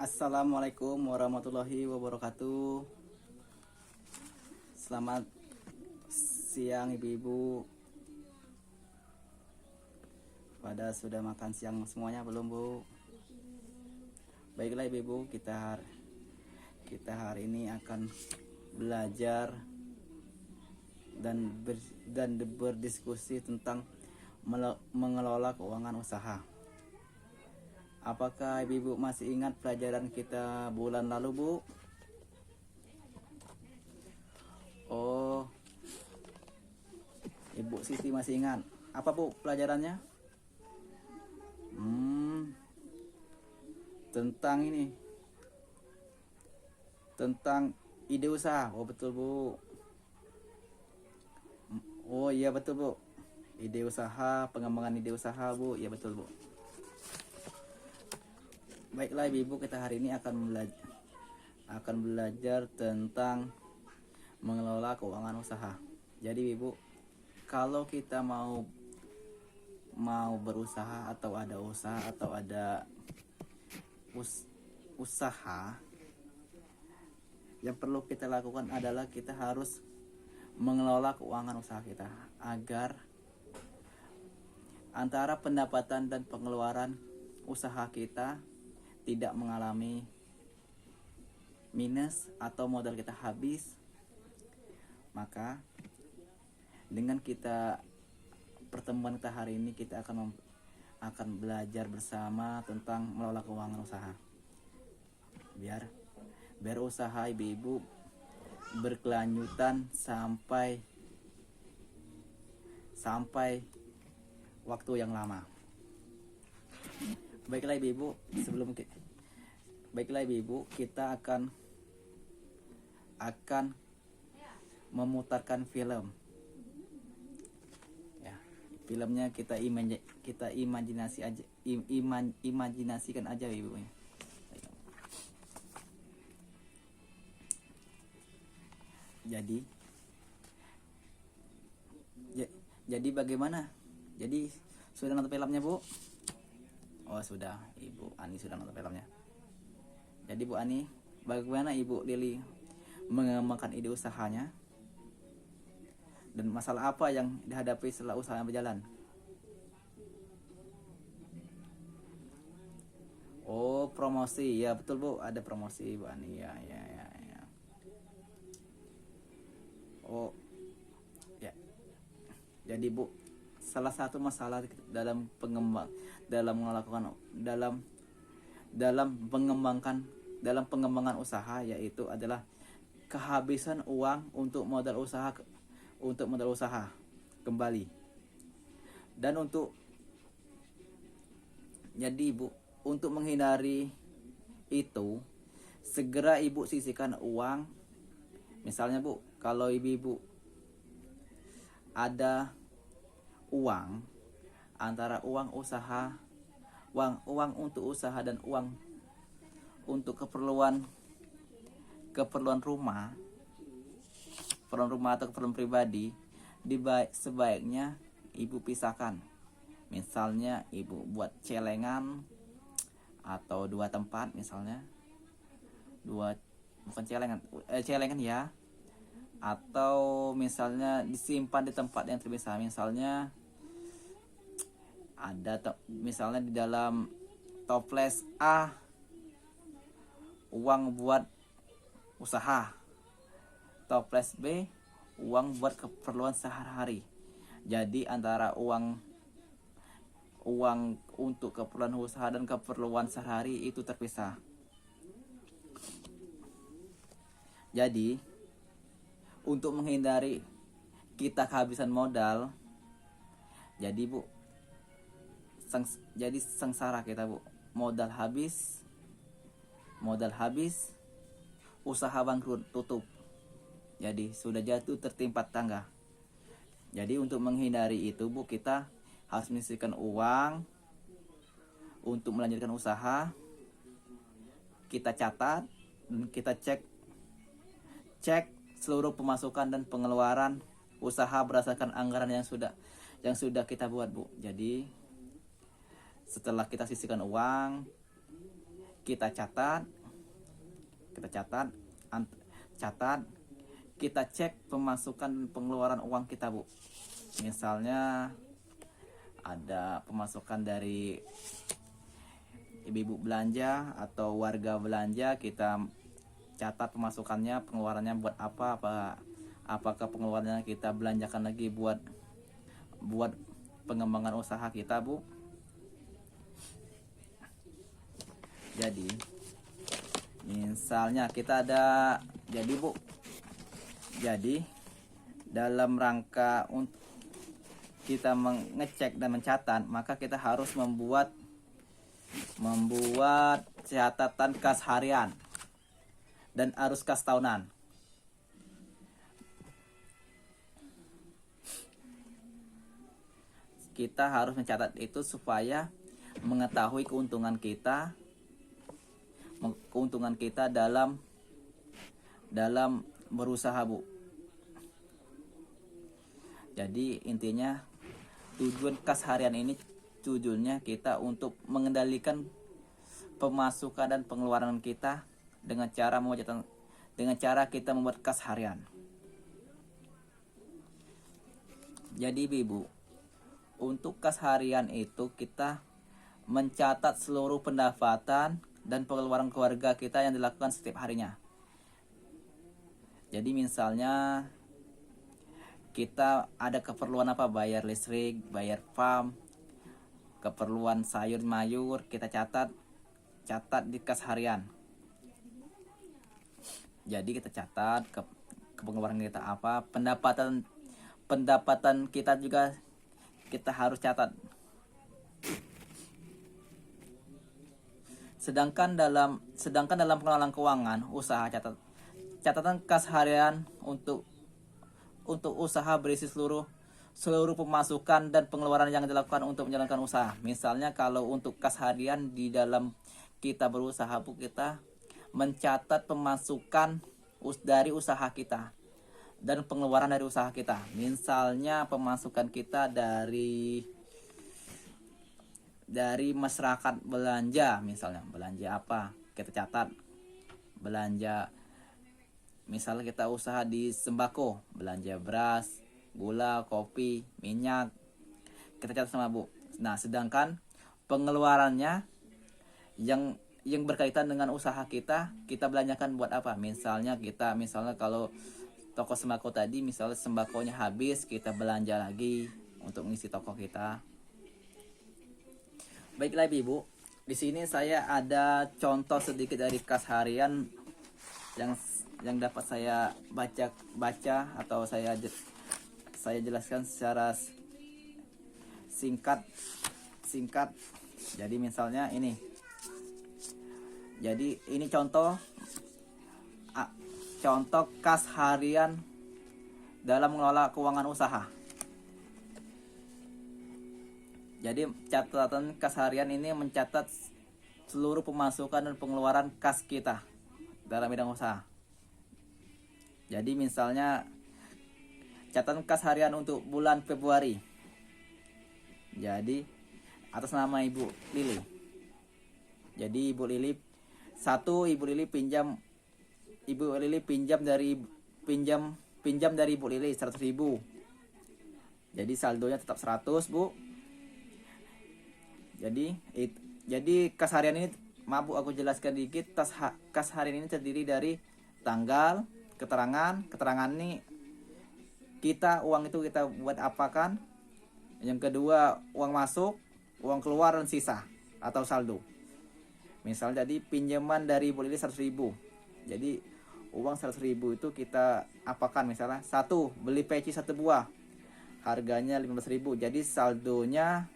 Assalamualaikum warahmatullahi wabarakatuh. Selamat siang ibu-ibu. Pada sudah makan siang semuanya belum, Bu? Baiklah ibu-ibu, kita hari ini akan belajar dan berdiskusi tentang mengelola keuangan usaha. Apakah ibu-ibu masih ingat pelajaran kita bulan lalu, Bu? Oh, Ibu Siti masih ingat. Apa, Bu, pelajarannya? Tentang ini. Tentang ide usaha. Oh, betul, Bu. Oh, iya betul, Bu. Ide usaha, pengembangan ide usaha, Bu. Iya betul, Bu. Baiklah ibu, kita hari ini akan belajar tentang mengelola keuangan usaha. Jadi ibu, kalau kita mau berusaha atau ada usaha usaha, yang perlu kita lakukan adalah kita harus mengelola keuangan usaha kita agar antara pendapatan dan pengeluaran usaha kita tidak mengalami minus atau modal kita habis. Maka dengan pertemuan kita hari ini, kita akan belajar bersama tentang mengelola keuangan usaha. Biar usaha ibu-ibu berkelanjutan sampai waktu yang lama. Baiklah ibu-ibu, kita akan memutarkan film. Ya, filmnya kita imajinasikan aja ibu. Jadi bagaimana? Jadi sudah nonton filmnya, Bu? Oh sudah, Ibu Ani sudah nonton filmnya. Jadi Bu Ani, bagaimana Ibu Lili mengembangkan ide usahanya? Dan masalah apa yang dihadapi setelah usahanya berjalan? Oh, promosi. Ya betul, Bu, ada promosi, Bu Ani. Ya. Oh, ya. Jadi Bu, salah satu masalah dalam pengembangan usaha yaitu adalah kehabisan uang untuk modal usaha kembali. Dan untuk menghindari itu, segera Ibu sisihkan uang. Misalnya Bu, kalau ibu ada uang antara uang untuk usaha dan uang untuk keperluan rumah atau keperluan pribadi, sebaiknya Ibu pisahkan. Misalnya Ibu buat celengan atau 2 tempat, misalnya celengan ya, atau misalnya disimpan di tempat yang terpisah. Misalnya misalnya di dalam toples A uang buat usaha, toples B uang buat keperluan sehari-hari. Jadi antara uang untuk keperluan usaha dan keperluan sehari itu terpisah. Jadi untuk menghindari kita kehabisan modal, jadi Bu, sengsara kita Bu, modal habis, usaha bangkrut, tutup. Jadi sudah jatuh tertimpa tangga. Jadi untuk menghindari itu Bu, kita harus menyisihkan uang untuk melanjutkan usaha. Kita catat dan kita cek seluruh pemasukan dan pengeluaran usaha berdasarkan anggaran yang sudah kita buat Bu. Jadi setelah kita sisihkan uang, kita catat, kita catat, catat, kita cek pemasukan dan pengeluaran uang kita, Bu. Misalnya ada pemasukan dari ibu-ibu belanja atau warga belanja, kita catat pemasukannya, pengeluarannya buat apa, apakah pengeluarannya kita belanjakan lagi buat pengembangan usaha kita, Bu. Jadi misalnya kita ada, jadi Bu, jadi dalam rangka untuk kita mengecek dan mencatat, maka kita harus membuat catatan kas harian dan arus kas tahunan. Kita harus mencatat itu supaya mengetahui keuntungan kita dalam berusaha, Bu. Jadi intinya tujuan kas harian ini tujuannya kita untuk mengendalikan pemasukan dan pengeluaran kita dengan cara kita membuat kas harian. Jadi Ibu, untuk kas harian itu kita mencatat seluruh pendapatan dan pengeluaran keluarga kita yang dilakukan setiap harinya. Jadi misalnya kita ada keperluan apa, bayar listrik, bayar PAM, keperluan sayur mayur, kita catat di kas harian. Jadi kita catat ke pengeluaran kita apa, pendapatan kita juga kita harus catat. Sedangkan dalam pengelolaan keuangan usaha, catatan kas harian untuk usaha berisi seluruh pemasukan dan pengeluaran yang dilakukan untuk menjalankan usaha. Misalnya kalau untuk kas harian di dalam kita berusaha, Bu, kita mencatat pemasukan dari usaha kita dan pengeluaran dari usaha kita. Misalnya pemasukan kita dari masyarakat belanja, misalnya belanja apa, kita catat. Belanja, misalnya kita usaha di sembako, belanja beras, gula, kopi, minyak, kita catat sama, Bu. Nah, sedangkan pengeluarannya yang berkaitan dengan usaha kita belanjakan buat apa? Misalnya kalau toko sembako tadi, misalnya sembakonya habis, kita belanja lagi untuk mengisi toko kita. Baiklah Ibu, di sini saya ada contoh sedikit dari kas harian yang dapat saya baca atau saya jelaskan secara singkat. Jadi misalnya ini. Jadi ini contoh kas harian dalam mengelola keuangan usaha. Jadi catatan kas harian ini mencatat seluruh pemasukan dan pengeluaran kas kita dalam bidang usaha. Jadi misalnya catatan kas harian untuk bulan Februari. Jadi atas nama Ibu Lili. Jadi Ibu Lili pinjam dari Ibu Lili 100.000. Jadi saldonya tetap 100, Bu. Jadi kas harian ini, maaf Bu, aku jelaskan dikit. Kas harian ini terdiri dari tanggal, keterangan ini uang itu kita buat apakan. Yang kedua, uang masuk, uang keluar, dan sisa atau saldo. Misal jadi pinjaman dari Ibu Lili 100.000. Jadi uang 100.000 itu kita apakan, misalnya beli peci 1 buah, harganya 15.000. Jadi saldonya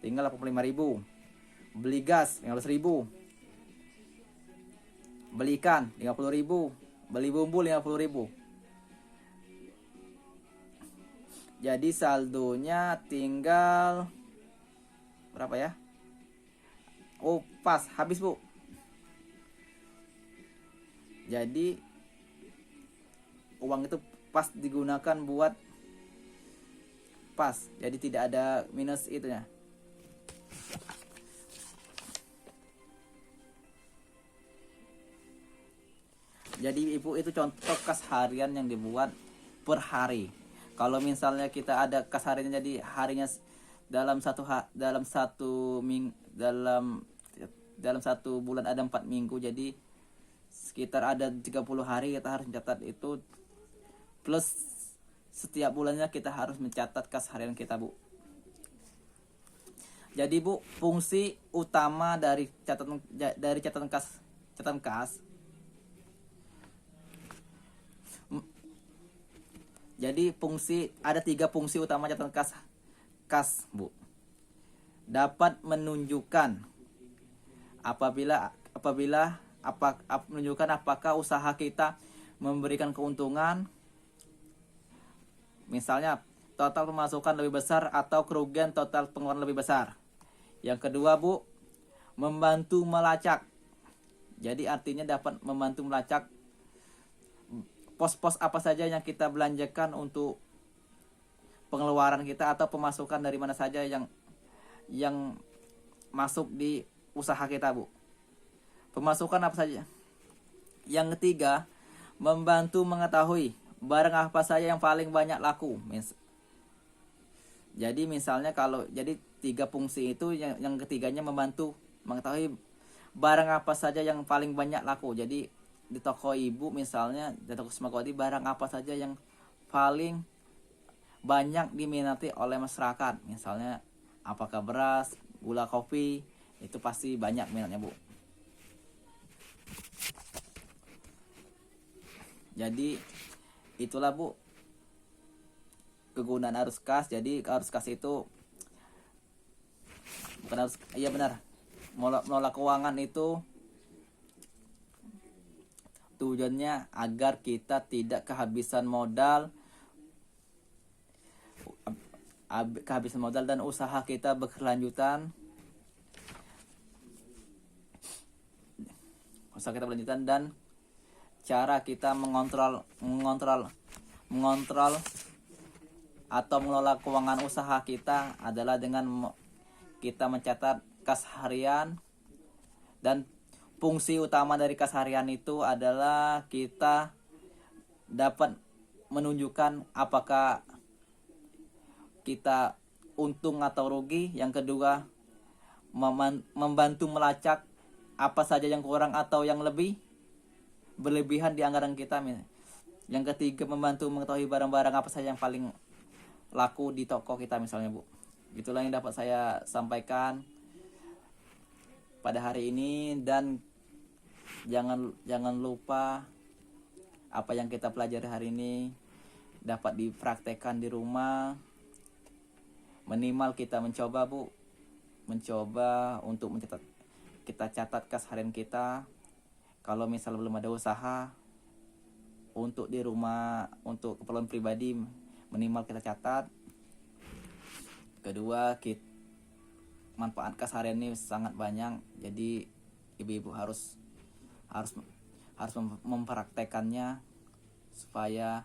tinggal 85.000. Beli gas 15.000. Beli ikan 50.000. Beli bumbu 50.000. Jadi saldonya tinggal berapa ya? Oh, pas habis, Bu. Jadi uang itu pas digunakan buat pas. Jadi tidak ada minus itunya. Jadi ibu itu contoh kas harian yang dibuat per hari. Kalau misalnya kita ada kas harian, jadi harinya dalam satu bulan ada 4 minggu, jadi sekitar ada 30 hari kita harus mencatat itu, plus setiap bulannya kita harus mencatat kas harian kita, Bu. Jadi Bu, fungsi utama dari catatan kas. Jadi ada 3 fungsi utama catatan kas, Bu. Dapat menunjukkan menunjukkan apakah usaha kita memberikan keuntungan, misalnya total pemasukan lebih besar atau kerugian total pengeluaran lebih besar. Yang kedua, Bu, membantu melacak. Jadi artinya dapat membantu melacak pos-pos apa saja yang kita belanjakan untuk pengeluaran kita, atau pemasukan dari mana saja yang masuk di usaha kita, Bu. Pemasukan apa saja. Yang ketiga, membantu mengetahui barang apa saja yang paling banyak laku. Jadi misalnya jadi 3 fungsi itu, yang ketiganya membantu mengetahui barang apa saja yang paling banyak laku. Jadi di toko ibu misalnya, di toko Smakoti, barang apa saja yang paling banyak diminati oleh masyarakat. Misalnya apakah beras, gula, kopi, itu pasti banyak minatnya, Bu. Jadi itulah, Bu, kegunaan arus kas. Jadi arus kas itu bukan harus, iya benar, mengelola keuangan itu tujuannya agar kita tidak kehabisan modal dan usaha kita berkelanjutan. Dan cara kita mengontrol atau mengelola keuangan usaha kita adalah dengan kita mencatat kas harian. Dan fungsi utama dari kas harian itu adalah kita dapat menunjukkan apakah kita untung atau rugi. Yang kedua, membantu melacak apa saja yang kurang atau yang berlebihan di anggaran kita. Yang ketiga, membantu mengetahui barang-barang apa saja yang paling laku di toko kita misalnya, Bu. Itulah yang dapat saya sampaikan pada hari ini. Dan jangan lupa apa yang kita pelajari hari ini dapat dipraktekkan di rumah. Minimal kita mencoba, Bu, untuk kita catat kas harian kita. Kalau misal belum ada usaha, untuk di rumah, untuk keperluan pribadi, minimal kita catat. Kedua, manfaat kas harian ini sangat banyak. Jadi ibu-ibu harus mempraktekannya supaya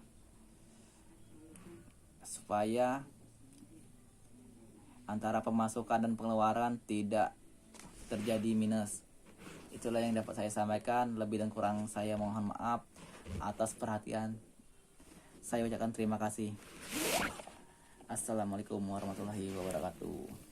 antara pemasukan dan pengeluaran tidak terjadi minus. Itulah yang dapat saya sampaikan. Lebih dan kurang saya mohon maaf atas perhatian. Saya ucapkan terima kasih. Assalamualaikum warahmatullahi wabarakatuh.